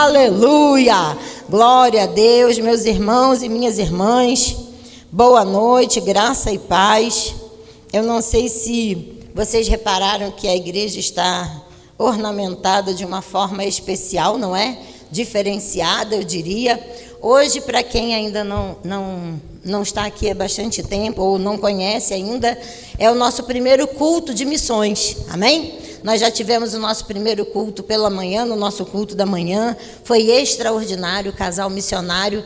Aleluia! Glória a Deus, meus irmãos e minhas irmãs. Boa noite, graça e paz. Eu não sei se vocês repararam que a igreja está ornamentada de uma forma especial, não é? Diferenciada, eu diria. Hoje, para quem ainda não está aqui há bastante tempo ou não conhece ainda, é o nosso primeiro culto de missões, amém? Nós já tivemos o nosso primeiro culto pela manhã, no nosso culto da manhã, foi extraordinário, o casal missionário,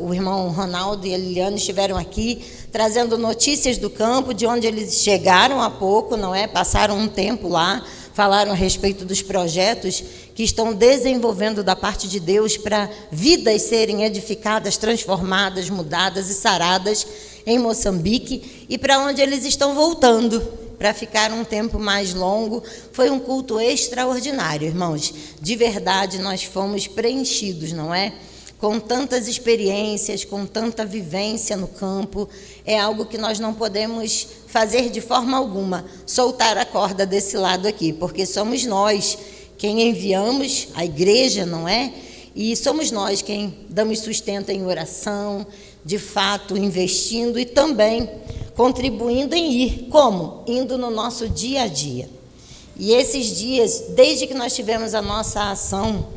o irmão Ronaldo e a Liliana estiveram aqui, trazendo notícias do campo, de onde eles chegaram há pouco, não é? Passaram um tempo lá, falaram a respeito dos projetos que estão desenvolvendo da parte de Deus para vidas serem edificadas, transformadas, mudadas e saradas em Moçambique e para onde eles estão voltando para ficar um tempo mais longo. Foi um culto extraordinário, irmãos. De verdade, nós fomos preenchidos, não é? Com tantas experiências, com tanta vivência no campo, é algo que nós não podemos fazer de forma alguma, soltar a corda desse lado aqui, porque somos nós quem enviamos a igreja, não é? E somos nós quem damos sustento em oração, de fato, investindo e também contribuindo em ir. Como? Indo no nosso dia a dia. E esses dias, desde que nós tivemos a nossa ação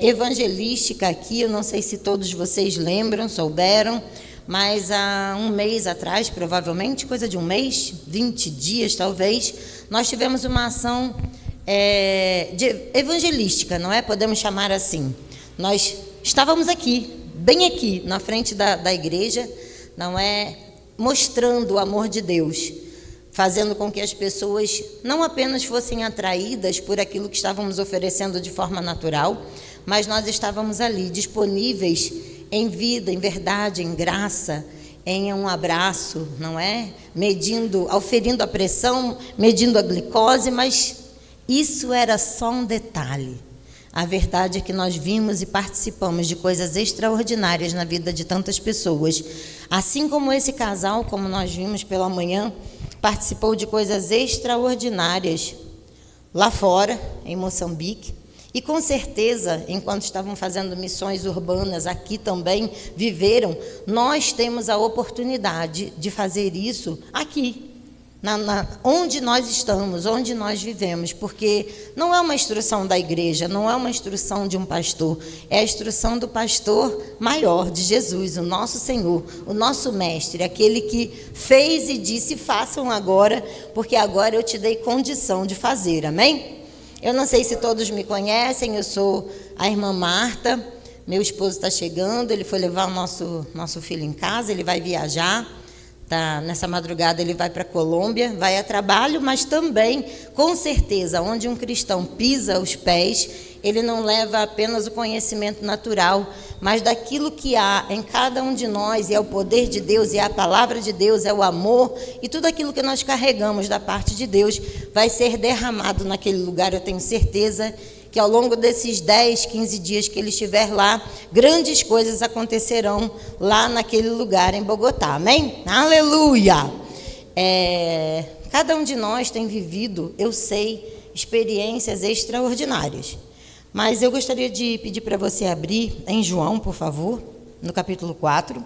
evangelística aqui, eu não sei se todos vocês lembram, souberam, mas há um mês atrás, provavelmente, coisa de um mês, 20 dias talvez, nós tivemos uma ação evangelística, não é? Podemos chamar assim. Nós estávamos aqui, bem aqui, na frente da igreja, não é? Mostrando o amor de Deus, fazendo com que as pessoas não apenas fossem atraídas por aquilo que estávamos oferecendo de forma natural, mas nós estávamos ali, disponíveis em vida, em verdade, em graça, em um abraço, não é? Auferindo a pressão, medindo a glicose, mas isso era só um detalhe. A verdade é que nós vimos e participamos de coisas extraordinárias na vida de tantas pessoas. Assim como esse casal, como nós vimos pela manhã, participou de coisas extraordinárias lá fora, em Moçambique. E com certeza, enquanto estavam fazendo missões urbanas aqui também, viveram, nós temos a oportunidade de fazer isso aqui. Onde nós estamos, onde nós vivemos, porque não é uma instrução da igreja, não é uma instrução de um pastor, é a instrução do pastor maior, de Jesus, o nosso Senhor, o nosso mestre, aquele que fez e disse: façam agora, porque agora eu te dei condição de fazer, amém? Eu não sei se todos me conhecem, eu sou a irmã Marta, meu esposo está chegando, ele foi levar o nosso filho em casa, ele vai viajar. Nessa madrugada ele vai para a Colômbia, vai a trabalho, mas também, com certeza, onde um cristão pisa os pés, ele não leva apenas o conhecimento natural, mas daquilo que há em cada um de nós, e é o poder de Deus, e é a palavra de Deus, é o amor, e tudo aquilo que nós carregamos da parte de Deus vai ser derramado naquele lugar. Eu tenho certeza que ao longo desses 10, 15 dias que ele estiver lá, grandes coisas acontecerão lá naquele lugar em Bogotá, amém? Aleluia! Cada um de nós tem vivido, eu sei, experiências extraordinárias, mas eu gostaria de pedir para você abrir em João, por favor, no capítulo 4.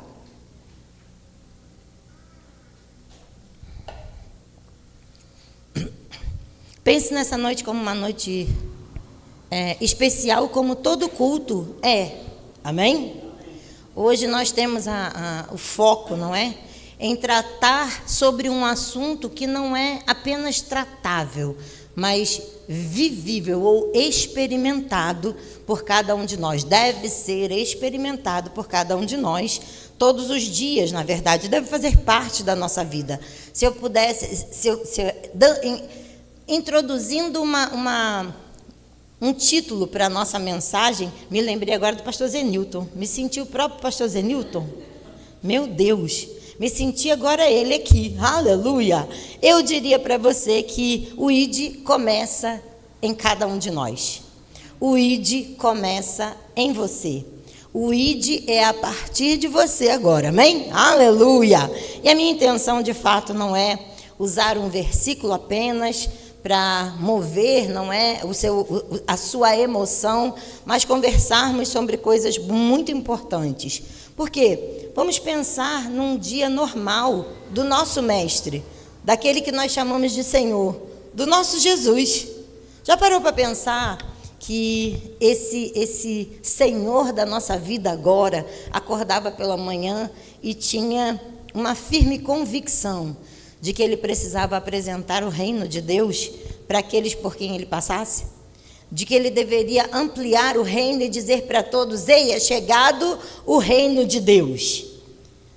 Pense nessa noite como uma noite especial, como todo culto é, amém? Hoje nós temos o foco, não é? Em tratar sobre um assunto que não é apenas tratável, mas vivível ou experimentado por cada um de nós. Deve ser experimentado por cada um de nós todos os dias, na verdade, deve fazer parte da nossa vida. Se eu pudesse, introduzindo um título para a nossa mensagem, me lembrei agora do pastor Zenilton. Me senti o próprio pastor Zenilton. Meu Deus, me senti agora ele aqui. Aleluia! Eu diria para você que o ID começa em cada um de nós. O ID começa em você. O ID é a partir de você agora, amém? Aleluia! E a minha intenção, de fato, não é usar um versículo apenas para mover, não é, a sua emoção, mas conversarmos sobre coisas muito importantes. Por quê? Vamos pensar num dia normal do nosso Mestre, daquele que nós chamamos de Senhor, do nosso Jesus. Já parou para pensar que esse Senhor da nossa vida agora acordava pela manhã e tinha uma firme convicção de que ele precisava apresentar o reino de Deus para aqueles por quem ele passasse? De que ele deveria ampliar o reino e dizer para todos: ei, é chegado o reino de Deus.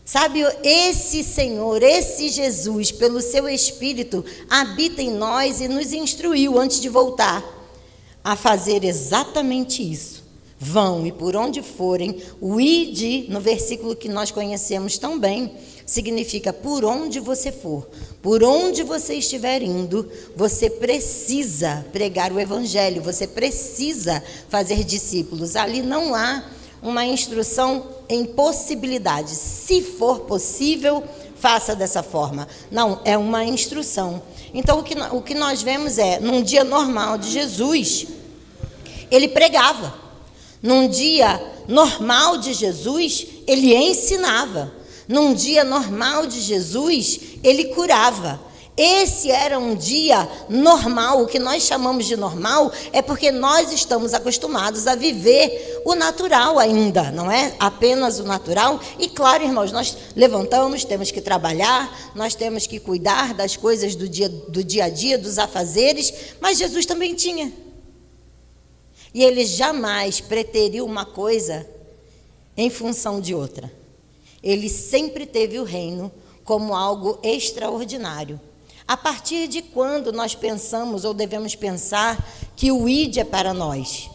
Sabe, esse Senhor, esse Jesus, pelo seu Espírito, habita em nós e nos instruiu antes de voltar a fazer exatamente isso. Vão, e por onde forem, o ide, no versículo que nós conhecemos tão bem, significa por onde você for, por onde você estiver indo, você precisa pregar o Evangelho, você precisa fazer discípulos. Ali não há uma instrução em possibilidades. Se for possível, faça dessa forma. Não, é uma instrução. Então, o que nós vemos é, num dia normal de Jesus, ele pregava. Num dia normal de Jesus, ele ensinava. Num dia normal de Jesus, ele curava. Esse era um dia normal. O que nós chamamos de normal é porque nós estamos acostumados a viver o natural ainda, não é apenas o natural. E claro, irmãos, nós levantamos, temos que trabalhar, nós temos que cuidar das coisas do dia a dia, dos afazeres, mas Jesus também tinha. E ele jamais preteriu uma coisa em função de outra. Ele sempre teve o reino como algo extraordinário. A partir de quando nós pensamos ou devemos pensar que o id é para nós?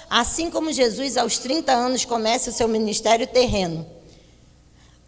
Assim como Jesus, aos 30 anos, começa o seu ministério terreno.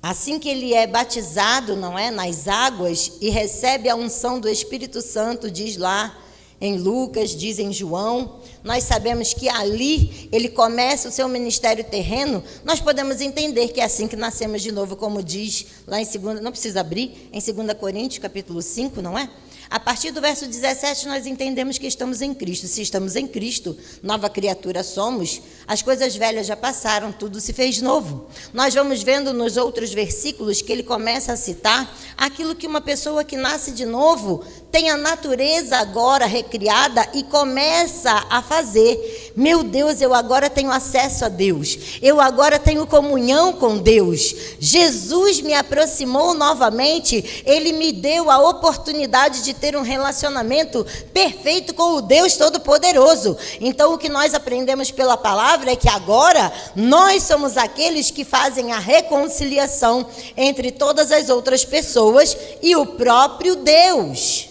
Assim que ele é batizado, não é, nas águas e recebe a unção do Espírito Santo, diz lá em Lucas, diz em João, nós sabemos que ali ele começa o seu ministério terreno. Nós podemos entender que é assim que nascemos de novo, como diz lá em 2, não precisa abrir, em 2 Coríntios, capítulo 5, não é? A partir do verso 17, nós entendemos que estamos em Cristo. Se estamos em Cristo, nova criatura somos, as coisas velhas já passaram, tudo se fez novo. Nós vamos vendo nos outros versículos que ele começa a citar aquilo que uma pessoa que nasce de novo tem a natureza agora recriada e começa a fazer. Meu Deus, eu agora tenho acesso a Deus. Eu agora tenho comunhão com Deus. Jesus me aproximou novamente. Ele me deu a oportunidade de ter um relacionamento perfeito com o Deus Todo-Poderoso. Então, o que nós aprendemos pela palavra é que agora nós somos aqueles que fazem a reconciliação entre todas as outras pessoas e o próprio Deus.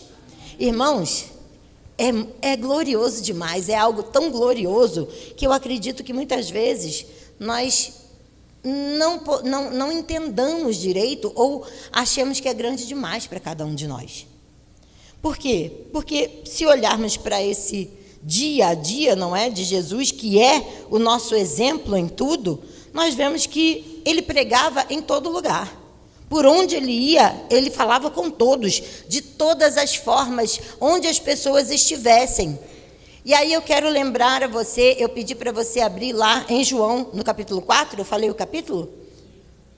Irmãos, é glorioso demais, é algo tão glorioso que eu acredito que muitas vezes nós não entendamos direito ou achamos que é grande demais para cada um de nós. Por quê? Porque se olharmos para esse dia a dia, não é, de Jesus, que é o nosso exemplo em tudo, nós vemos que ele pregava em todo lugar. Por onde ele ia, ele falava com todos, de todas as formas, onde as pessoas estivessem. E aí eu quero lembrar a você, eu pedi para você abrir lá em João, no capítulo 4, eu falei o capítulo?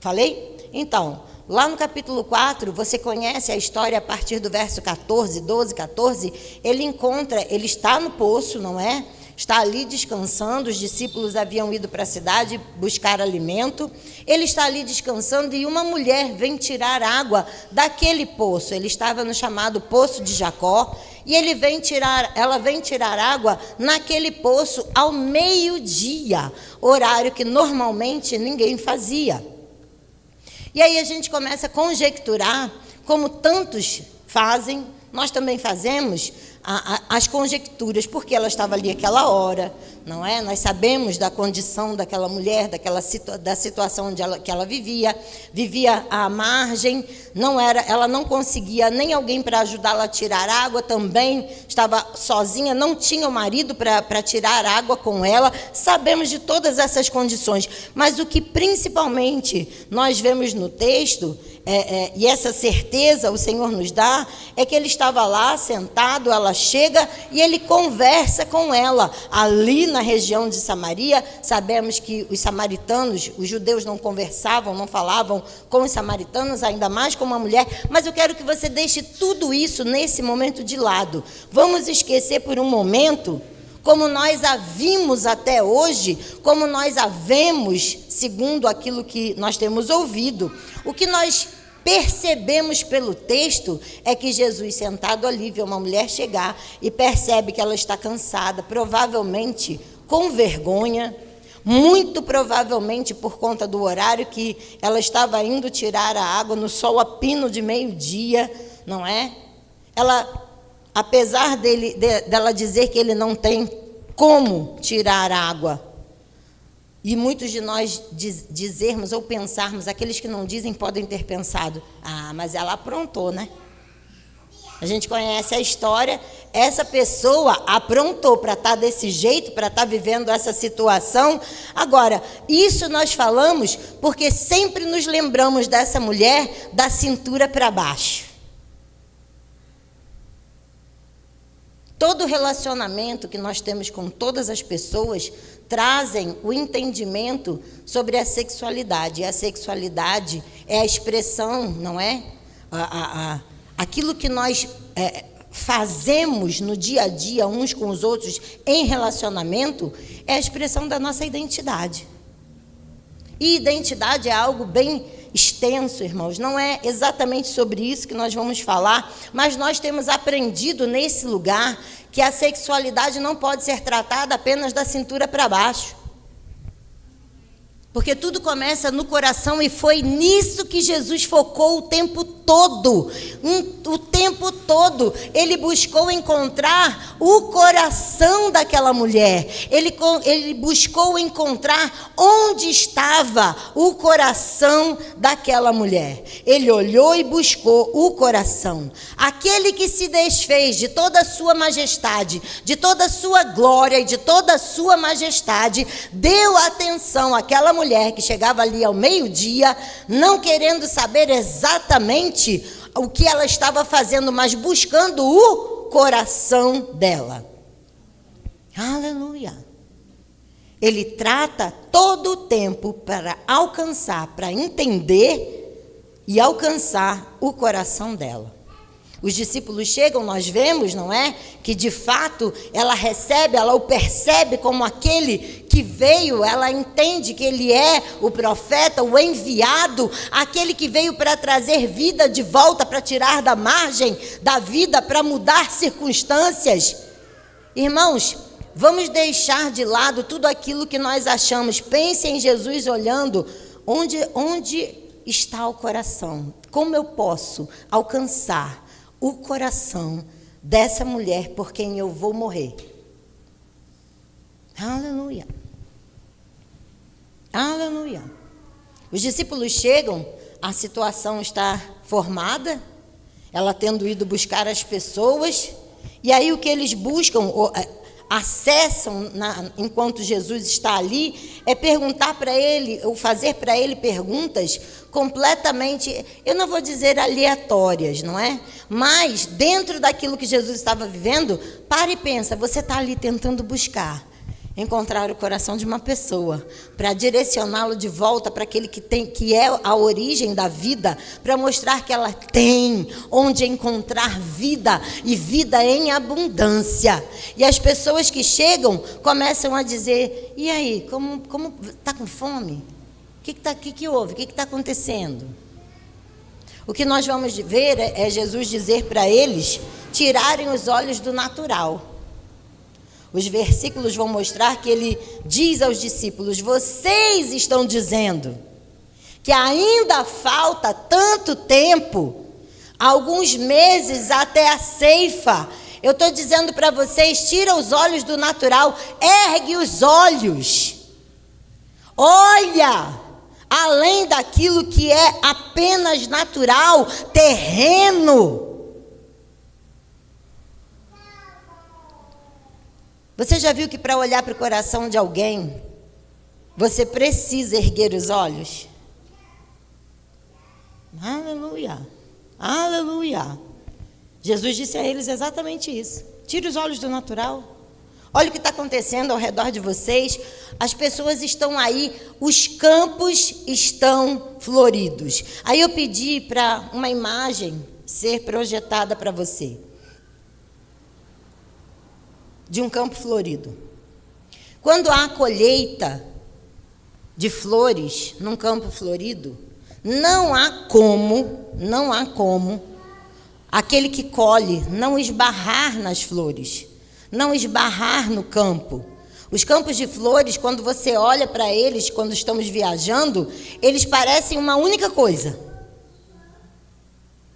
Falei? Então, lá no capítulo 4, você conhece a história a partir do verso 14, 12, 14, ele está no poço, não é? Está ali descansando, os discípulos haviam ido para a cidade buscar alimento, ele está ali descansando e uma mulher vem tirar água daquele poço. Ele estava no chamado Poço de Jacó e ela vem tirar água naquele poço ao meio-dia, horário que normalmente ninguém fazia. E aí a gente começa a conjecturar, como tantos fazem, nós também fazemos, as conjecturas, porque ela estava ali aquela hora, não é? Nós sabemos da condição daquela mulher, da situação que ela vivia à margem, ela não conseguia nem alguém para ajudá-la a tirar água, também estava sozinha, não tinha o marido para tirar água com ela. Sabemos de todas essas condições, mas o que principalmente nós vemos no texto, e essa certeza o Senhor nos dá, é que ele estava lá sentado, ela chega e ele conversa com ela. Ali na região de Samaria, sabemos que os samaritanos, os judeus não conversavam, não falavam com os samaritanos, ainda mais com uma mulher, mas eu quero que você deixe tudo isso nesse momento de lado. Vamos esquecer por um momento, como nós a vimos até hoje, como nós a vemos, segundo aquilo que nós temos ouvido. O que nós percebemos pelo texto é que Jesus, sentado ali, vê uma mulher chegar e percebe que ela está cansada, provavelmente com vergonha, muito provavelmente por conta do horário que ela estava indo tirar a água no sol a pino de meio-dia, não é? Ela, apesar dela dizer que ele não tem como tirar água, e muitos de nós dizermos ou pensarmos, aqueles que não dizem podem ter pensado, mas ela aprontou, né? A gente conhece a história, essa pessoa aprontou para estar desse jeito, para estar vivendo essa situação. Agora, isso nós falamos porque sempre nos lembramos dessa mulher da cintura para baixo. Todo relacionamento que nós temos com todas as pessoas trazem o entendimento sobre a sexualidade. E a sexualidade é a expressão, não é? Aquilo que nós fazemos no dia a dia uns com os outros em relacionamento é a expressão da nossa identidade. E identidade é algo bem extenso, irmãos. Não é exatamente sobre isso que nós vamos falar, mas nós temos aprendido nesse lugar que a sexualidade não pode ser tratada apenas da cintura para baixo. Porque tudo começa no coração e foi nisso que Jesus focou o tempo todo. O tempo todo ele buscou encontrar o coração daquela mulher. Ele buscou encontrar onde estava o coração daquela mulher. Ele olhou e buscou o coração. Aquele que se desfez de toda a sua majestade, de toda a sua glória e de toda a sua majestade, deu atenção àquela mulher que chegava ali ao meio-dia, não querendo saber exatamente o que ela estava fazendo, mas buscando o coração dela. Aleluia! Ele trata todo o tempo para alcançar, para entender e alcançar o coração dela. Os discípulos chegam, nós vemos, não é? Que de fato ela recebe, ela o percebe como aquele que veio, ela entende que ele é o profeta, o enviado, aquele que veio para trazer vida de volta, para tirar da margem da vida, para mudar circunstâncias. Irmãos, vamos deixar de lado tudo aquilo que nós achamos. Pense em Jesus olhando onde está o coração. Como eu posso alcançar o coração dessa mulher por quem eu vou morrer? Aleluia. Aleluia. Os discípulos chegam, a situação está formada, ela tendo ido buscar as pessoas, e aí o que eles buscam, acessam enquanto Jesus está ali, é perguntar para ele, ou fazer para ele perguntas completamente, eu não vou dizer aleatórias, não é? Mas dentro daquilo que Jesus estava vivendo, para e pensa, você está ali tentando encontrar o coração de uma pessoa, para direcioná-lo de volta para aquele que é a origem da vida, para mostrar que ela tem onde encontrar vida, e vida em abundância. E as pessoas que chegam começam a dizer, e aí, como está com fome? O que houve? O que está acontecendo? O que nós vamos ver é Jesus dizer para eles tirarem os olhos do natural. Os versículos vão mostrar que ele diz aos discípulos, vocês estão dizendo que ainda falta tanto tempo, alguns meses até a ceifa. Eu estou dizendo para vocês, tira os olhos do natural, ergue os olhos. Olha além daquilo que é apenas natural, terreno. Você já viu que para olhar para o coração de alguém, você precisa erguer os olhos? Aleluia, aleluia. Jesus disse a eles exatamente isso. Tire os olhos do natural. Olha o que está acontecendo ao redor de vocês. As pessoas estão aí, os campos estão floridos. Aí eu pedi para uma imagem ser projetada para você. De um campo florido. Quando há colheita de flores num campo florido, não há como aquele que colhe não esbarrar nas flores, não esbarrar no campo. Os campos de flores, quando você olha para eles, quando estamos viajando, eles parecem uma única coisa.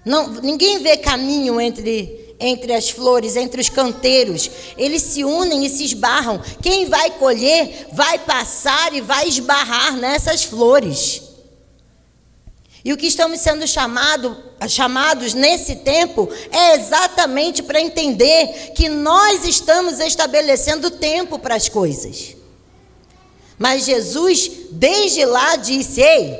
Não, ninguém vê caminho entre as flores, entre os canteiros. Eles se unem e se esbarram. Quem vai colher vai passar e vai esbarrar nessas flores. E o que estamos sendo chamados nesse tempo é exatamente para entender que nós estamos estabelecendo tempo para as coisas. Mas Jesus, desde lá, disse: ei,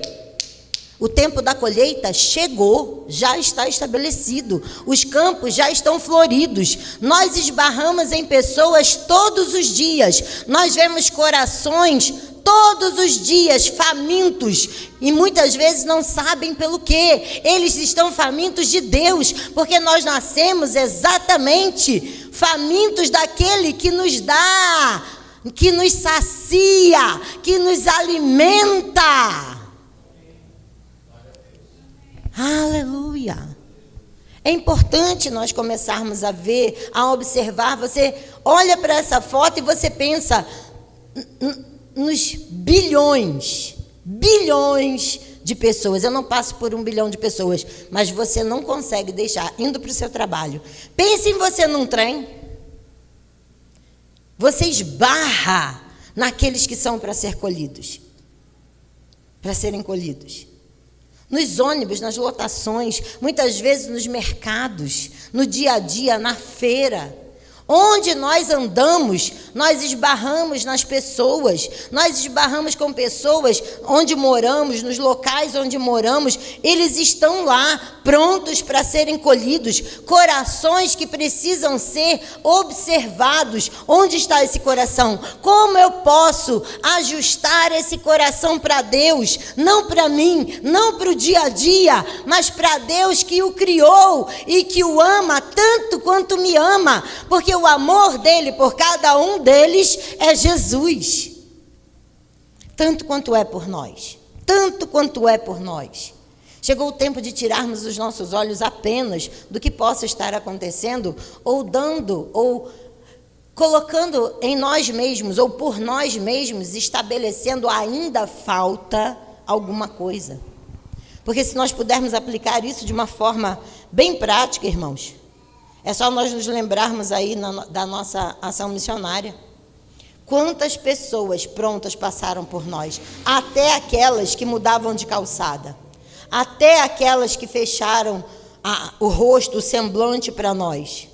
o tempo da colheita chegou, já está estabelecido, os campos já estão floridos. Nós esbarramos em pessoas todos os dias, nós vemos corações todos os dias famintos, e muitas vezes não sabem pelo quê. Eles estão famintos de Deus, porque nós nascemos exatamente famintos daquele que nos dá, que nos sacia, que nos alimenta. Aleluia. É importante nós começarmos a ver, a observar. Você olha para essa foto e você pensa nos bilhões de pessoas. Eu não passo por 1 bilhão de pessoas, mas você não consegue deixar, indo para o seu trabalho. Pense em você num trem. Você esbarra naqueles que são para ser colhidos, para serem colhidos. Nos ônibus, nas lotações, muitas vezes nos mercados, no dia a dia, na feira. Onde nós andamos, nós esbarramos nas pessoas, nós esbarramos com pessoas onde moramos, nos locais onde moramos. Eles estão lá, prontos para serem colhidos, corações que precisam ser observados. Onde está esse coração? Como eu posso ajustar esse coração para Deus? Não para mim, não para o dia a dia, mas para Deus que o criou e que o ama tanto quanto me ama, porque o amor dele por cada um deles é Jesus. Tanto quanto é por nós. Tanto quanto é por nós. Chegou o tempo de tirarmos os nossos olhos apenas do que possa estar acontecendo, ou dando, ou colocando em nós mesmos, ou por nós mesmos, estabelecendo ainda falta alguma coisa. Porque se nós pudermos aplicar isso de uma forma bem prática, irmãos, é só nós nos lembrarmos aí da nossa ação missionária. Quantas pessoas prontas passaram por nós, até aquelas que mudavam de calçada, até aquelas que fecharam o rosto, o semblante para nós.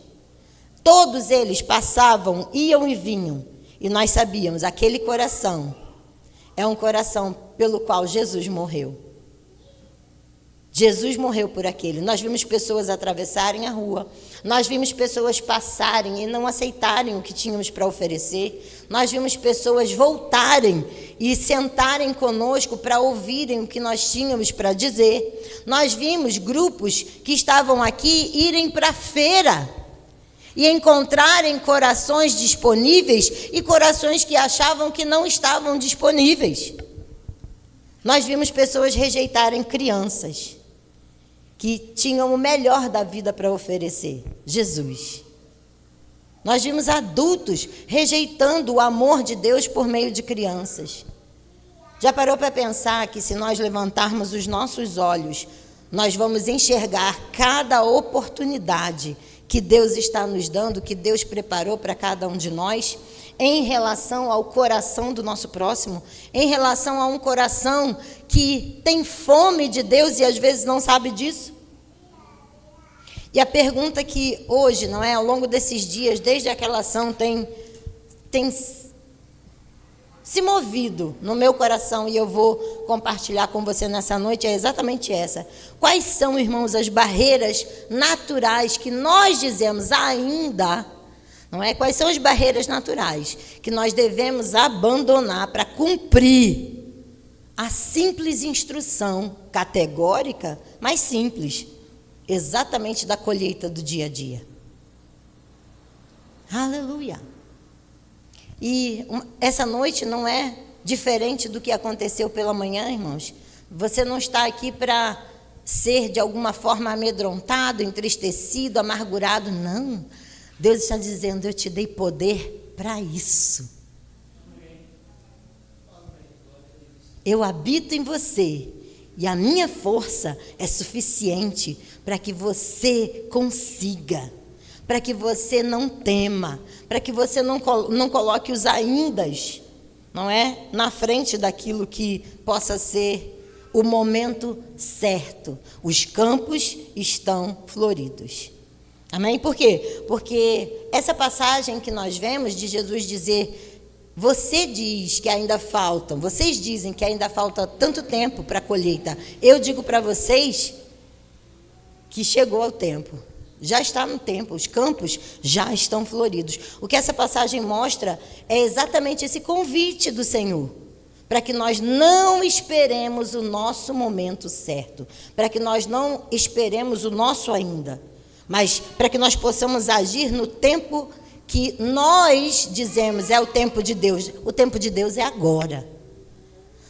Todos eles passavam, iam e vinham, e nós sabíamos, aquele coração é um coração pelo qual Jesus morreu. Jesus morreu por aquele. Nós vimos pessoas atravessarem a rua, nós vimos pessoas passarem e não aceitarem o que tínhamos para oferecer, nós vimos pessoas voltarem e sentarem conosco para ouvirem o que nós tínhamos para dizer, nós vimos grupos que estavam aqui irem para a feira e encontrarem corações disponíveis e corações que achavam que não estavam disponíveis. Nós vimos pessoas rejeitarem crianças que tinham o melhor da vida para oferecer, Jesus. Nós vimos adultos rejeitando o amor de Deus por meio de crianças. Já parou para pensar que se nós levantarmos os nossos olhos nós vamos enxergar cada oportunidade que Deus está nos dando, que Deus preparou para cada um de nós, em relação ao coração do nosso próximo, em relação a um coração que tem fome de Deus e às vezes não sabe disso. E a pergunta que hoje, não é, ao longo desses dias, desde aquela ação, tem se movido no meu coração, e eu vou compartilhar com você nessa noite, é exatamente essa. Quais são, irmãos, as barreiras naturais que nós dizemos ainda, não é? Quais são as barreiras naturais que nós devemos abandonar para cumprir a simples instrução categórica, mas simples, exatamente da colheita do dia a dia? Aleluia! E essa noite não é diferente do que aconteceu pela manhã, irmãos. Você não está aqui para ser de alguma forma amedrontado, entristecido, amargurado, não. Deus está dizendo, eu te dei poder para isso. Eu habito em você e a minha força é suficiente para que você consiga, para que você não tema, para que você não coloque os aindas, não é, na frente daquilo que possa ser o momento certo. Os campos estão floridos. Amém? Por quê? Porque essa passagem que nós vemos de Jesus dizer, você diz que ainda faltam, vocês dizem que ainda falta tanto tempo para a colheita. Eu digo para vocês que chegou o tempo. Já está no tempo, os campos já estão floridos. O que essa passagem mostra é exatamente esse convite do Senhor, para que nós não esperemos o nosso momento certo, para que nós não esperemos o nosso ainda, mas para que nós possamos agir no tempo que nós dizemos é o tempo de Deus. O tempo de Deus é agora.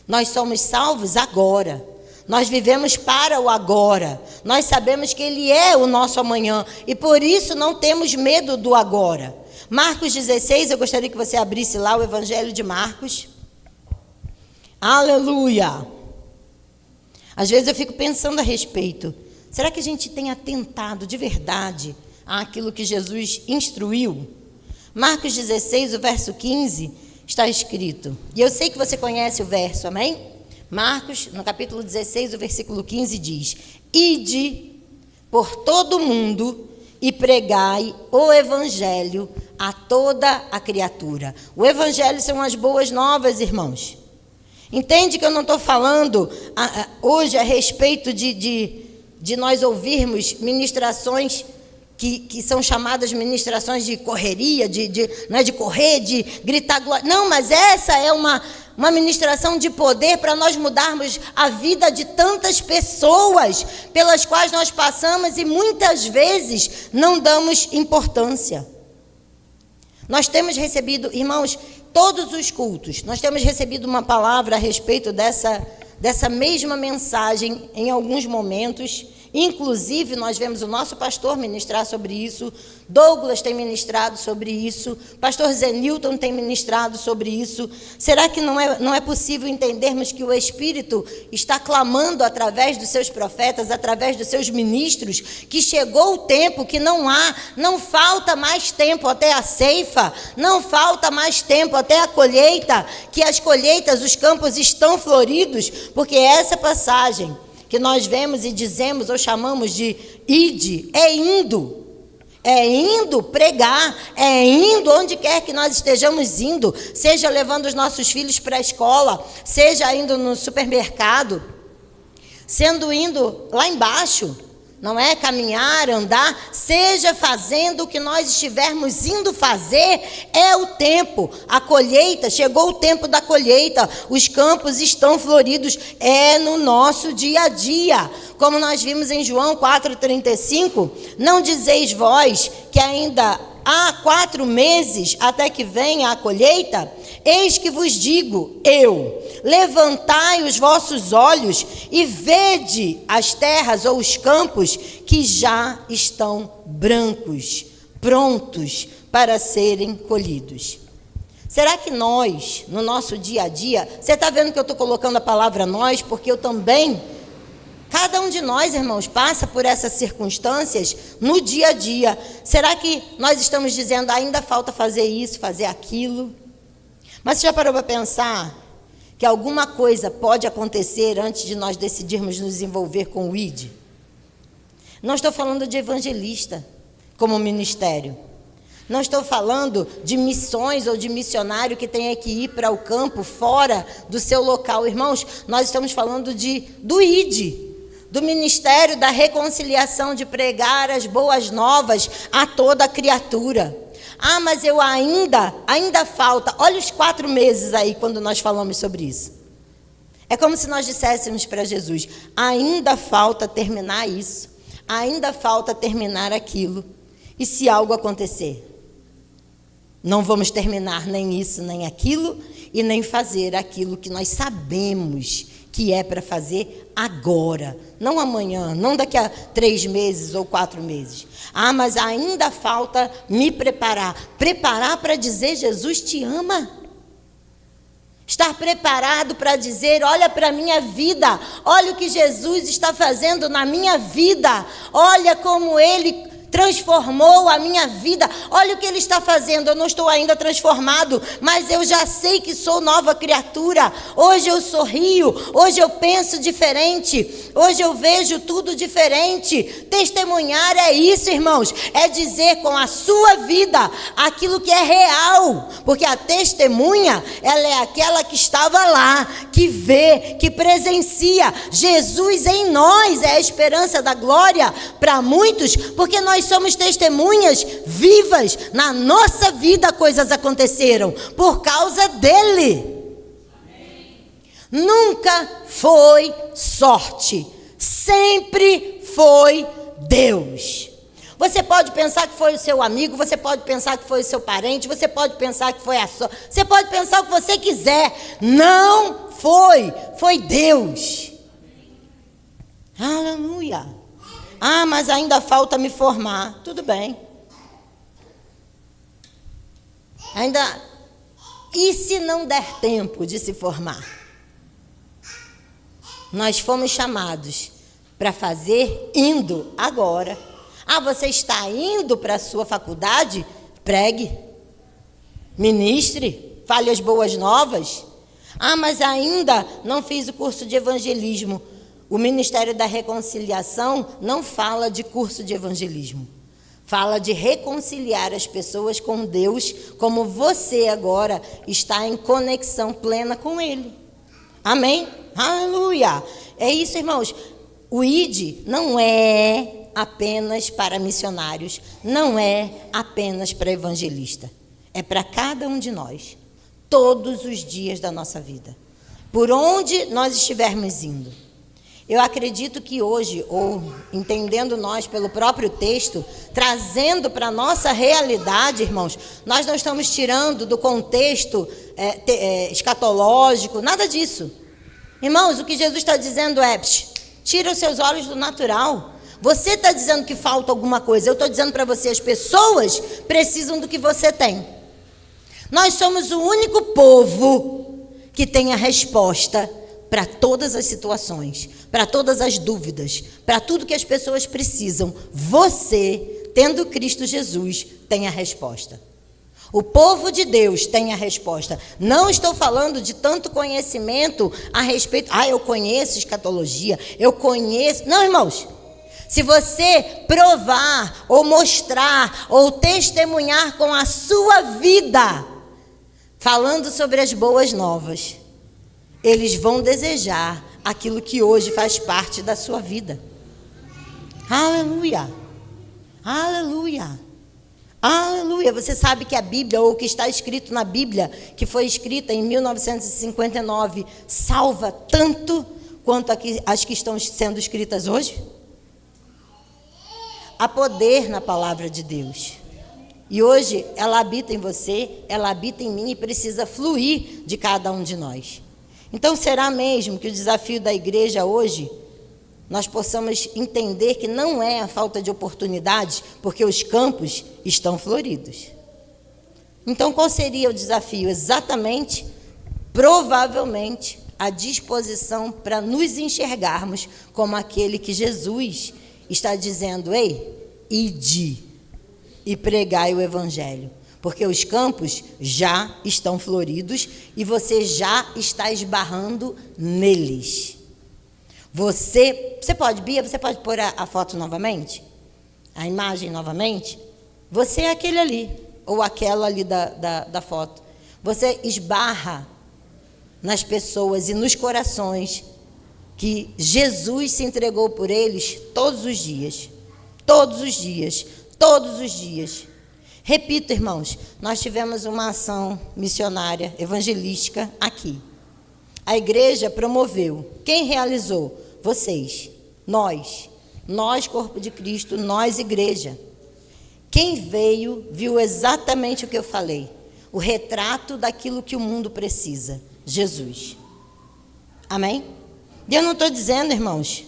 Nós somos salvos agora. Nós vivemos para o agora. Nós sabemos que Ele é o nosso amanhã. E por isso não temos medo do agora. Marcos 16, eu gostaria que você abrisse lá o Evangelho de Marcos. Aleluia! Às vezes eu fico pensando a respeito. Será que a gente tem atentado de verdade àquilo que Jesus instruiu? Marcos 16, o verso 15, está escrito. E eu sei que você conhece o verso, amém? Marcos, no capítulo 16, o versículo 15 diz: Ide por todo o mundo e pregai o evangelho a toda a criatura. O evangelho são as boas novas, irmãos. Entende que eu não estou falando hoje a respeito de nós ouvirmos ministrações que são chamadas ministrações de correria, não é de correr, de gritar glória. Não, mas essa é uma ministração de poder para nós mudarmos a vida de tantas pessoas pelas quais nós passamos e muitas vezes não damos importância. Nós temos recebido, irmãos, todos os cultos, nós temos recebido uma palavra a respeito dessa mesma mensagem em alguns momentos. Inclusive, nós vemos o nosso pastor ministrar sobre isso, Douglas tem ministrado sobre isso, pastor Zenilton tem ministrado sobre isso. Será que não é possível entendermos que o Espírito está clamando através dos seus profetas, através dos seus ministros, que chegou o tempo, que não falta mais tempo até a ceifa, não falta mais tempo até a colheita, que as colheitas, os campos estão floridos, porque essa passagem que nós vemos e dizemos ou chamamos de ide, é indo pregar, é indo onde quer que nós estejamos indo, seja levando os nossos filhos para a escola, seja indo no supermercado, sendo indo lá embaixo, não é? Caminhar, andar, seja fazendo o que nós estivermos indo fazer, é o tempo, a colheita, chegou o tempo da colheita, os campos estão floridos, é no nosso dia a dia, como nós vimos em João 4,35, não dizeis vós que ainda há 4 meses até que venha a colheita? Eis que vos digo, levantai os vossos olhos e vede as terras ou os campos que já estão brancos, prontos para serem colhidos. Será que nós, no nosso dia a dia, você está vendo que eu estou colocando a palavra nós, porque eu também Cada um de nós, irmãos, passa por essas circunstâncias no dia a dia. Será que nós estamos dizendo, ainda falta fazer isso, fazer aquilo? Mas você já parou para pensar que alguma coisa pode acontecer antes de nós decidirmos nos envolver com o ID? Não estou falando de evangelista como ministério. Não estou falando de missões ou de missionário que tenha que ir para o campo fora do seu local. Irmãos, nós estamos falando do ID, do ministério da reconciliação, de pregar as boas novas a toda criatura. Ah, mas eu ainda falta. Olha os 4 meses aí quando nós falamos sobre isso. É como se nós disséssemos para Jesus, ainda falta terminar isso, ainda falta terminar aquilo. E se algo acontecer? Não vamos terminar nem isso, nem aquilo, e nem fazer aquilo que nós sabemos que é para fazer agora, não amanhã, não daqui a 3 meses ou 4 meses. Ah, mas ainda falta me preparar. Preparar para dizer, Jesus te ama. Estar preparado para dizer, olha para a minha vida, olha o que Jesus está fazendo na minha vida, olha como Ele transformou a minha vida, olha o que Ele está fazendo. Eu não estou ainda transformado, mas eu já sei que sou nova criatura. Hoje eu sorrio, hoje eu penso diferente, hoje eu vejo tudo diferente. Testemunhar é isso, irmãos, é dizer com a sua vida aquilo que é real, porque a testemunha, ela é aquela que estava lá, que vê, que presencia. Jesus em nós é a esperança da glória para muitos, porque nós somos testemunhas vivas. Na nossa vida coisas aconteceram por causa dele. Amém. Nunca foi sorte, sempre foi Deus. Você pode pensar que foi o seu amigo, você pode pensar que foi o seu parente, você pode pensar que foi você pode pensar o que você quiser. Não foi, foi Deus. Aleluia. Ah, mas ainda falta me formar. Tudo bem. E se não der tempo de se formar? Nós fomos chamados para fazer indo agora. Ah, você está indo para a sua faculdade? Pregue. Ministre. Fale as boas novas. Ah, mas ainda não fiz o curso de evangelismo. O Ministério da Reconciliação não fala de curso de evangelismo. Fala de reconciliar as pessoas com Deus, como você agora está em conexão plena com Ele. Amém? Aleluia! É isso, irmãos. O ID não é apenas para missionários, não é apenas para evangelista. É para cada um de nós, todos os dias da nossa vida. Por onde nós estivermos indo. Eu acredito que hoje, ou entendendo nós pelo próprio texto, trazendo para a nossa realidade, irmãos, nós não estamos tirando do contexto escatológico, nada disso. Irmãos, o que Jesus está dizendo é, tira os seus olhos do natural. Você está dizendo que falta alguma coisa, eu estou dizendo para você, as pessoas precisam do que você tem. Nós somos o único povo que tem a resposta para todas as situações, para todas as dúvidas, para tudo que as pessoas precisam. Você, tendo Cristo Jesus, tem a resposta. O povo de Deus tem a resposta. Não estou falando de tanto conhecimento a respeito. Ah, eu conheço escatologia, eu conheço. Não, irmãos. Se você provar, ou mostrar, ou testemunhar com a sua vida, falando sobre as boas novas, eles vão desejar aquilo que hoje faz parte da sua vida. Aleluia! Aleluia! Aleluia! Você sabe que a Bíblia, ou o que está escrito na Bíblia, que foi escrita em 1959, salva tanto quanto as que estão sendo escritas hoje? Há poder na palavra de Deus. E hoje ela habita em você, ela habita em mim e precisa fluir de cada um de nós. Então, será mesmo que o desafio da igreja hoje, nós possamos entender que não é a falta de oportunidades, porque os campos estão floridos. Então, qual seria o desafio? Exatamente, provavelmente, à disposição para nos enxergarmos como aquele que Jesus está dizendo: ei, ide e pregai o evangelho, porque os campos já estão floridos e você já está esbarrando neles. Você pode, Bia, você pode pôr a foto novamente? A imagem novamente? Você é aquele ali, ou aquela ali da foto. Você esbarra nas pessoas e nos corações que Jesus se entregou por eles todos os dias. Todos os dias. Todos os dias. Repito, irmãos, nós tivemos uma ação missionária, evangelística aqui. A igreja promoveu. Quem realizou? Vocês. Nós. Nós, corpo de Cristo, nós, igreja. Quem veio, viu exatamente o que eu falei. O retrato daquilo que o mundo precisa. Jesus. Amém? E eu não estou dizendo, irmãos,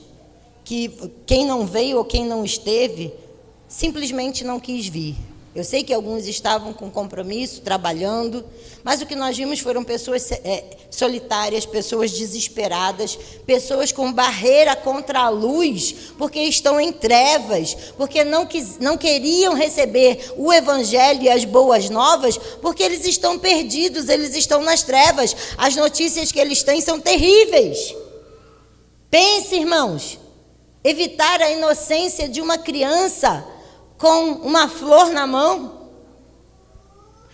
que quem não veio ou quem não esteve, simplesmente não quis vir. Eu sei que alguns estavam com compromisso, trabalhando, mas o que nós vimos foram pessoas solitárias, pessoas desesperadas, pessoas com barreira contra a luz, porque estão em trevas, porque não queriam receber o evangelho e as boas novas, porque eles estão perdidos, eles estão nas trevas. As notícias que eles têm são terríveis. Pense, irmãos, evitar a inocência de uma criança com uma flor na mão,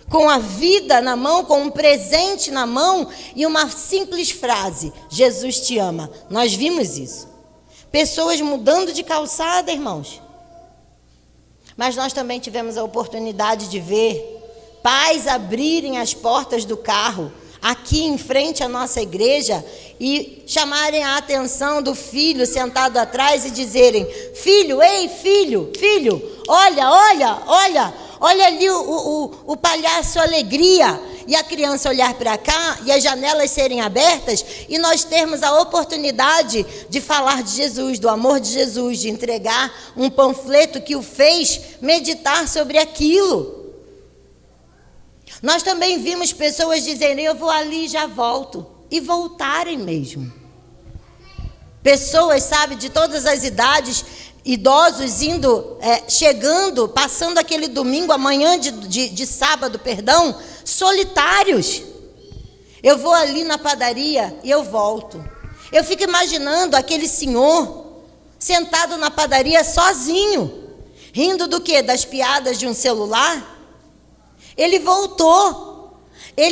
com a vida na mão, com um presente na mão e uma simples frase: Jesus te ama. Nós vimos isso. Pessoas mudando de calçada, irmãos. Mas nós também tivemos a oportunidade de ver pais abrirem as portas do carro aqui em frente à nossa igreja e chamarem a atenção do filho sentado atrás e dizerem: filho, ei, filho, olha ali o palhaço Alegria. E a criança olhar para cá e as janelas serem abertas e nós termos a oportunidade de falar de Jesus, do amor de Jesus, de entregar um panfleto que o fez meditar sobre aquilo. Nós também vimos pessoas dizerem: eu vou ali e já volto. E voltarem mesmo. Pessoas, sabe, de todas as idades, idosos indo, chegando, passando aquele domingo, amanhã de sábado, perdão, solitários. Eu vou ali na padaria e eu volto. Eu fico imaginando aquele senhor sentado na padaria sozinho, rindo do quê? Das piadas de um celular? Ele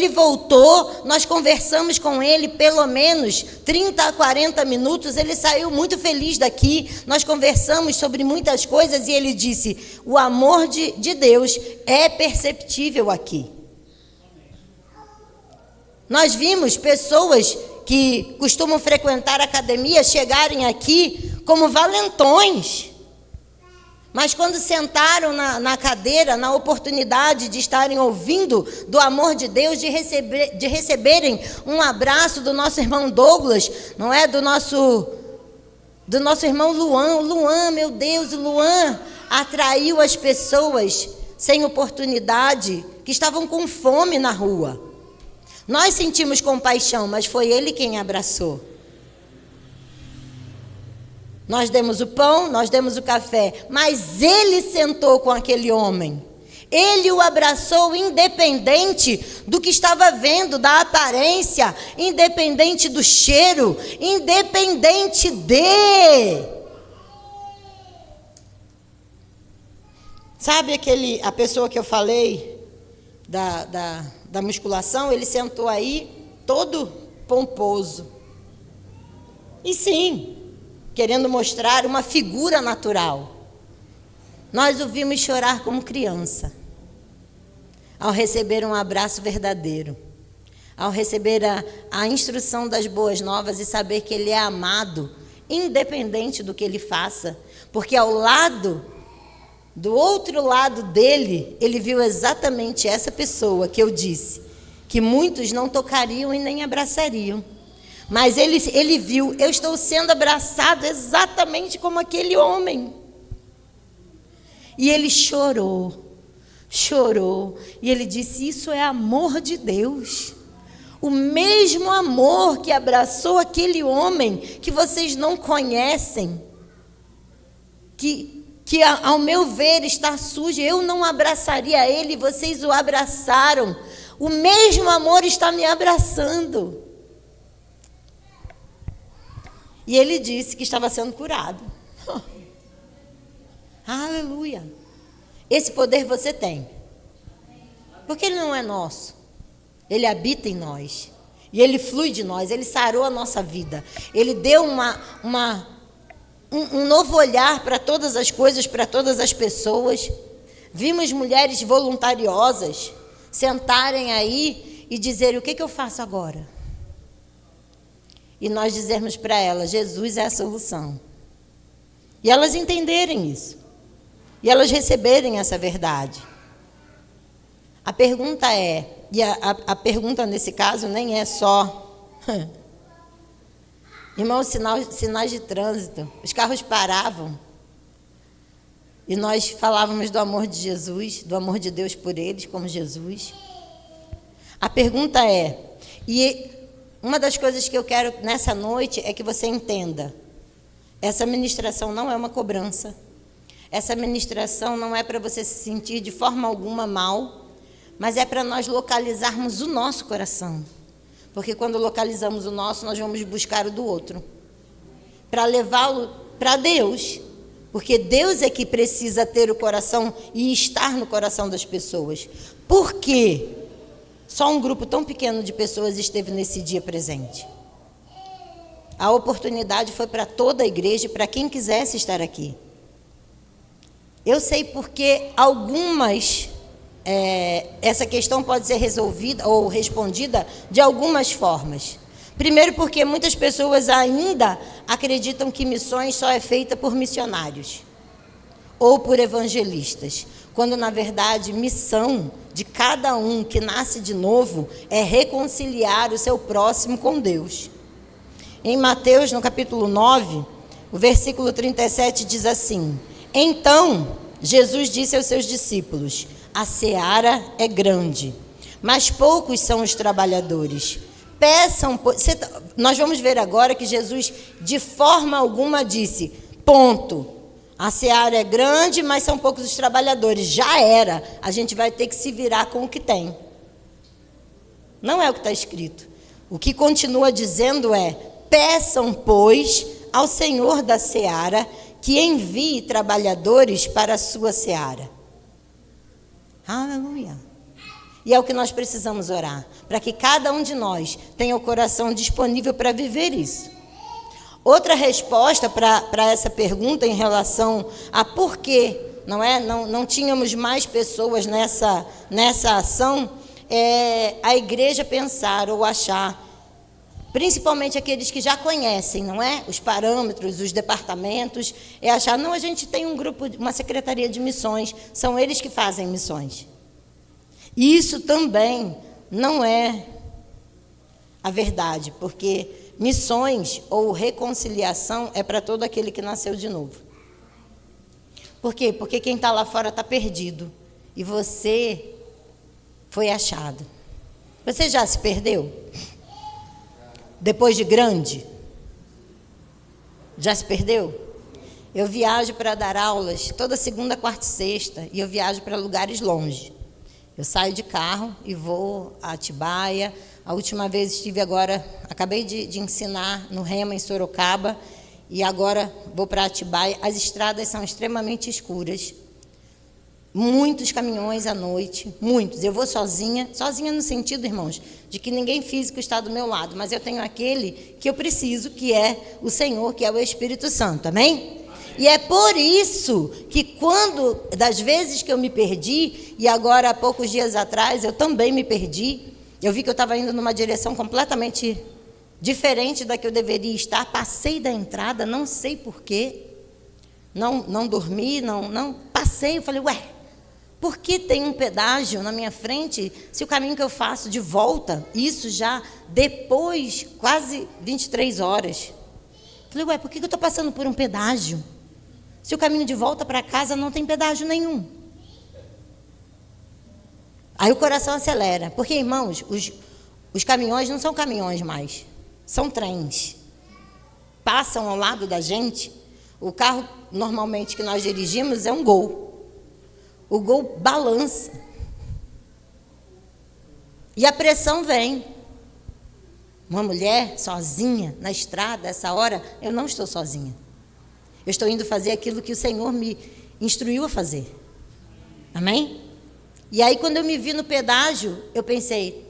voltou, nós conversamos com ele pelo menos 30 a 40 minutos, ele saiu muito feliz daqui, nós conversamos sobre muitas coisas e ele disse: o amor de Deus é perceptível aqui. Nós vimos pessoas que costumam frequentar a academia chegarem aqui como valentões. Mas quando sentaram na cadeira, na oportunidade de estarem ouvindo do amor de Deus, de receberem um abraço do nosso irmão Douglas, não é? Do nosso irmão Luan. O Luan, meu Deus, o Luan atraiu as pessoas sem oportunidade, que estavam com fome na rua. Nós sentimos compaixão, mas foi ele quem abraçou. Nós demos o pão, nós demos o café, mas ele sentou com aquele homem. Ele o abraçou independente do que estava vendo, da aparência, independente do cheiro, independente de... Sabe a pessoa que eu falei da musculação? Ele sentou aí todo pomposo. E sim, querendo mostrar uma figura natural. Nós o vimos chorar como criança, ao receber um abraço verdadeiro, ao receber a instrução das boas novas e saber que ele é amado, independente do que ele faça, porque do outro lado dele, ele viu exatamente essa pessoa que eu disse, que muitos não tocariam e nem abraçariam. Mas ele viu: eu estou sendo abraçado exatamente como aquele homem. E ele chorou. E ele disse: isso é amor de Deus. O mesmo amor que abraçou aquele homem que vocês não conhecem, que ao meu ver está sujo, eu não abraçaria ele, vocês o abraçaram. O mesmo amor está me abraçando. E ele disse que estava sendo curado. Aleluia. Esse poder você tem. Porque ele não é nosso. Ele habita em nós. E ele flui de nós. Ele sarou a nossa vida. Ele deu um novo olhar para todas as coisas, para todas as pessoas. Vimos mulheres voluntariosas sentarem aí e dizerem: o que eu faço agora? E nós dizermos para elas: Jesus é a solução. E elas entenderem isso. E elas receberem essa verdade. A pergunta é, e a pergunta nesse caso nem é só... Irmãos, sinais de trânsito, os carros paravam e nós falávamos do amor de Jesus, do amor de Deus por eles, como Jesus. A pergunta é, e uma das coisas que eu quero nessa noite é que você entenda, essa ministração não é uma cobrança, essa ministração não é para você se sentir de forma alguma mal, mas é para nós localizarmos o nosso coração. Porque quando localizamos o nosso, nós vamos buscar o do outro. Para levá-lo para Deus. Porque Deus é que precisa ter o coração e estar no coração das pessoas. Por quê? Só um grupo tão pequeno de pessoas esteve nesse dia presente. A oportunidade foi para toda a igreja e para quem quisesse estar aqui. Eu sei porque essa questão pode ser resolvida ou respondida de algumas formas. Primeiro, porque muitas pessoas ainda acreditam que missões só é feita por missionários ou por evangelistas, quando, na verdade, missão de cada um que nasce de novo é reconciliar o seu próximo com Deus. Em Mateus, no capítulo 9, o versículo 37 diz assim: Então, Jesus disse aos seus discípulos: a seara é grande, mas poucos são os trabalhadores. Peçam, nós vamos ver agora que Jesus de forma alguma disse, ponto, a seara é grande, mas são poucos os trabalhadores. Já era, a gente vai ter que se virar com o que tem. Não é o que está escrito. O que continua dizendo é, peçam, pois, ao Senhor da seara que envie trabalhadores para a sua seara. Aleluia. E é o que nós precisamos orar, para que cada um de nós tenha o coração disponível para viver isso. Outra resposta para essa pergunta em relação a por que não tínhamos mais pessoas nessa ação, é a igreja pensar ou achar, principalmente aqueles que já conhecem, não é? Os parâmetros, os departamentos, é achar, não, a gente tem um grupo, uma secretaria de missões, são eles que fazem missões. E isso também não é a verdade, porque missões ou reconciliação é para todo aquele que nasceu de novo. Por quê? Porque quem está lá fora está perdido e você foi achado. Você já se perdeu? Depois de grande? Já se perdeu? Eu viajo para dar aulas toda segunda, quarta e sexta, e eu viajo para lugares longe. Eu saio de carro e vou a Atibaia. A última vez estive agora, acabei de ensinar no Rema, em Sorocaba, e agora vou para Atibaia. As estradas são extremamente escuras. Muitos caminhões à noite, muitos. Eu vou sozinha no sentido, irmãos, de que ninguém físico está do meu lado, mas eu tenho aquele que eu preciso, que é o Senhor, que é o Espírito Santo, amém? E é por isso que das vezes que eu me perdi, e agora há poucos dias atrás eu também me perdi, eu vi que eu estava indo numa direção completamente diferente da que eu deveria estar, passei da entrada, não sei porquê, não dormi, não passei, eu falei, por que tem um pedágio na minha frente, se o caminho que eu faço de volta, isso já depois, quase 23 horas. Falei, por que eu estou passando por um pedágio? Se o caminho de volta para casa não tem pedágio nenhum. Aí o coração acelera, porque, irmãos, Os caminhões não são caminhões mais, são trens. Passam ao lado da gente. O carro, normalmente, que nós dirigimos é um Gol. O Gol balança. E a pressão vem. Uma mulher sozinha na estrada, essa hora, eu não estou sozinha. Eu estou indo fazer aquilo que o Senhor me instruiu a fazer. Amém? E aí, quando eu me vi no pedágio, eu pensei,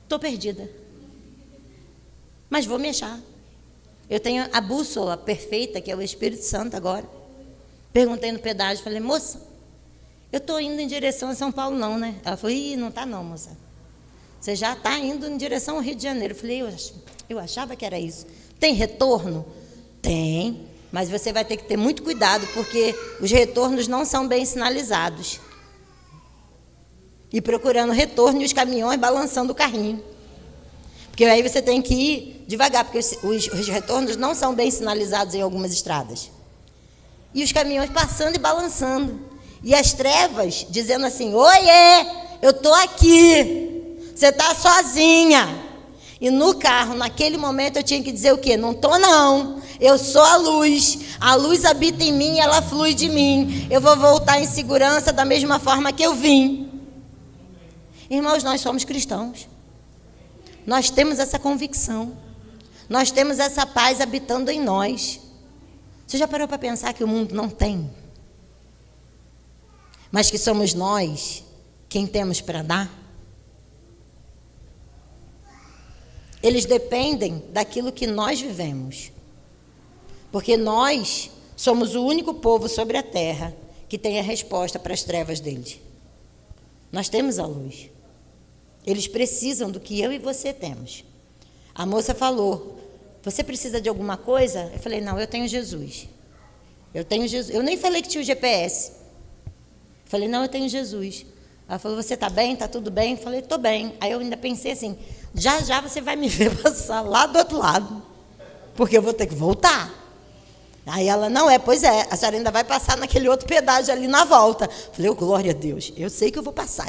estou perdida. Mas vou me achar. Eu tenho a bússola perfeita, que é o Espírito Santo agora. Perguntei no pedágio, falei, moça, eu estou indo em direção a São Paulo não, né? Ela falou, não está não, moça. Você já está indo em direção ao Rio de Janeiro. Eu falei, eu achava que era isso. Tem retorno? Tem, mas você vai ter que ter muito cuidado, porque os retornos não são bem sinalizados. E procurando retorno e os caminhões balançando o carrinho. Porque aí você tem que ir devagar, porque os retornos não são bem sinalizados em algumas estradas. E os caminhões passando e balançando. E as trevas dizendo assim, oiê, eu estou aqui, você está sozinha. E no carro, naquele momento, eu tinha que dizer o quê? Não estou não, eu sou a luz habita em mim, ela flui de mim. Eu vou voltar em segurança da mesma forma que eu vim. Irmãos, nós somos cristãos. Nós temos essa convicção. Nós temos essa paz habitando em nós. Você já parou para pensar que o mundo não tem? Mas que somos nós quem temos para dar? Eles dependem daquilo que nós vivemos. Porque nós somos o único povo sobre a terra que tem a resposta para as trevas deles. Nós temos a luz. Eles precisam do que eu e você temos. A moça falou, você precisa de alguma coisa? Eu falei, não, eu tenho Jesus. Eu tenho Jesus. Eu nem falei que tinha o GPS. Eu falei, não, eu tenho Jesus. Ela falou, você está bem? Está tudo bem? Eu falei, estou bem. Aí eu ainda pensei assim, já já você vai me ver passar lá do outro lado, porque eu vou ter que voltar. Aí ela, não é, pois é, a senhora ainda vai passar naquele outro pedágio ali na volta. Falei, glória a Deus, eu sei que eu vou passar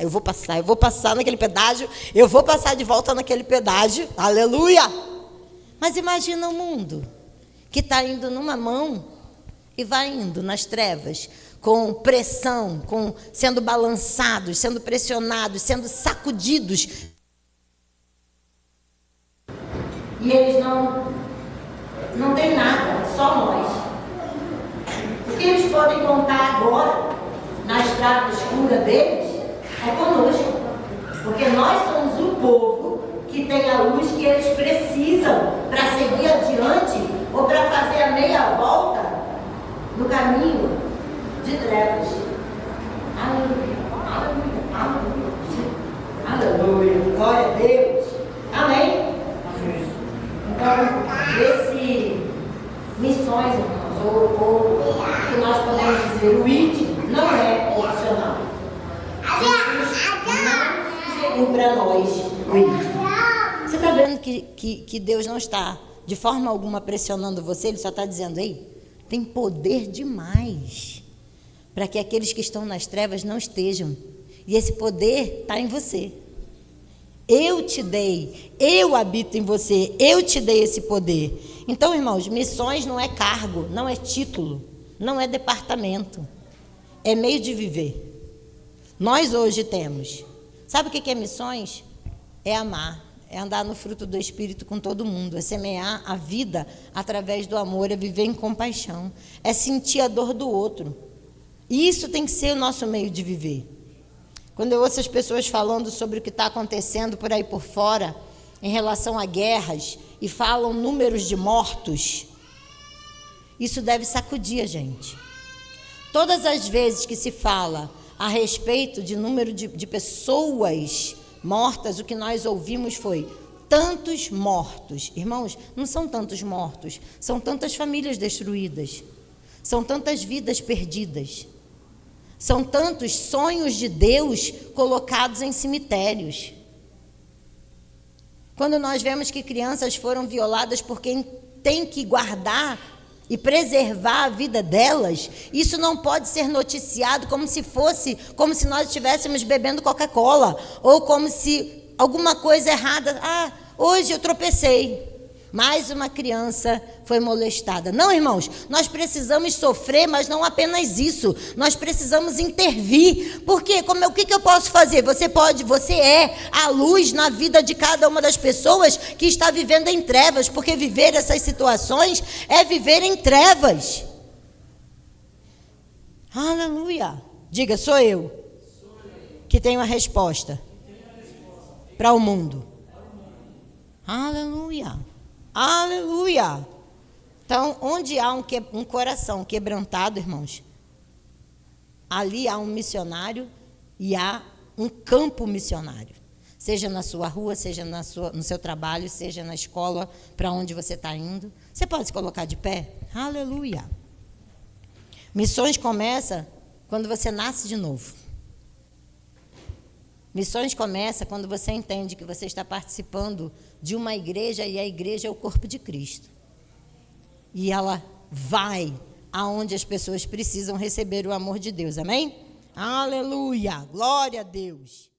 naquele pedágio, eu vou passar de volta naquele pedágio, aleluia. Mas imagina o mundo que está indo numa mão e vai indo nas trevas, com pressão, sendo balançados, sendo pressionados, sendo sacudidos. E eles não têm nada, só nós. O que eles podem contar agora, na estrada escura deles, é conosco. Porque nós somos o povo que tem a luz que eles precisam para seguir adiante ou para fazer a meia volta no caminho de trevas. Aleluia, aleluia, aleluia. Aleluia, glória a Deus. Amém? Então, esse missões, irmãos, ou que nós podemos dizer, o ID, não é opcional. Jesus não sugeriu para nós o ID. Você está vendo que Deus não está de forma alguma pressionando você, Ele só está dizendo, ei, tem poder demais para que aqueles que estão nas trevas não estejam. E esse poder está em você. Eu te dei, eu habito em você, eu te dei esse poder. Então, irmãos, missões não é cargo, não é título, não é departamento, é meio de viver. Nós hoje temos. Sabe o que é missões? É amar, é andar no fruto do Espírito com todo mundo, é semear a vida através do amor, é viver em compaixão, é sentir a dor do outro. E isso tem que ser o nosso meio de viver. Quando eu ouço as pessoas falando sobre o que está acontecendo por aí por fora, em relação a guerras, e falam números de mortos, isso deve sacudir a gente. Todas as vezes que se fala a respeito de número de pessoas mortas, o que nós ouvimos foi tantos mortos. Irmãos, não são tantos mortos, são tantas famílias destruídas, são tantas vidas perdidas. São tantos sonhos de Deus colocados em cemitérios. Quando nós vemos que crianças foram violadas por quem tem que guardar e preservar a vida delas, isso não pode ser noticiado como se nós estivéssemos bebendo Coca-Cola, ou como se alguma coisa errada. Ah, hoje eu tropecei. Mais uma criança foi molestada. Não, irmãos, nós precisamos sofrer, mas não apenas isso. Nós precisamos intervir. Por quê? O que eu posso fazer? Você é a luz na vida de cada uma das pessoas que está vivendo em trevas, porque viver essas situações é viver em trevas. Aleluia. Diga, sou eu que tenho a resposta para o mundo. Aleluia. Aleluia. Então, onde há um coração quebrantado, irmãos, ali há um missionário e há um campo missionário. Seja na sua rua, seja no seu trabalho, seja na escola, para onde você está indo. Você pode se colocar de pé? Aleluia. Missões começa quando você nasce de novo. Missões começa quando você entende que você está participando de uma igreja e a igreja é o corpo de Cristo. E ela vai aonde as pessoas precisam receber o amor de Deus. Amém? Aleluia! Glória a Deus!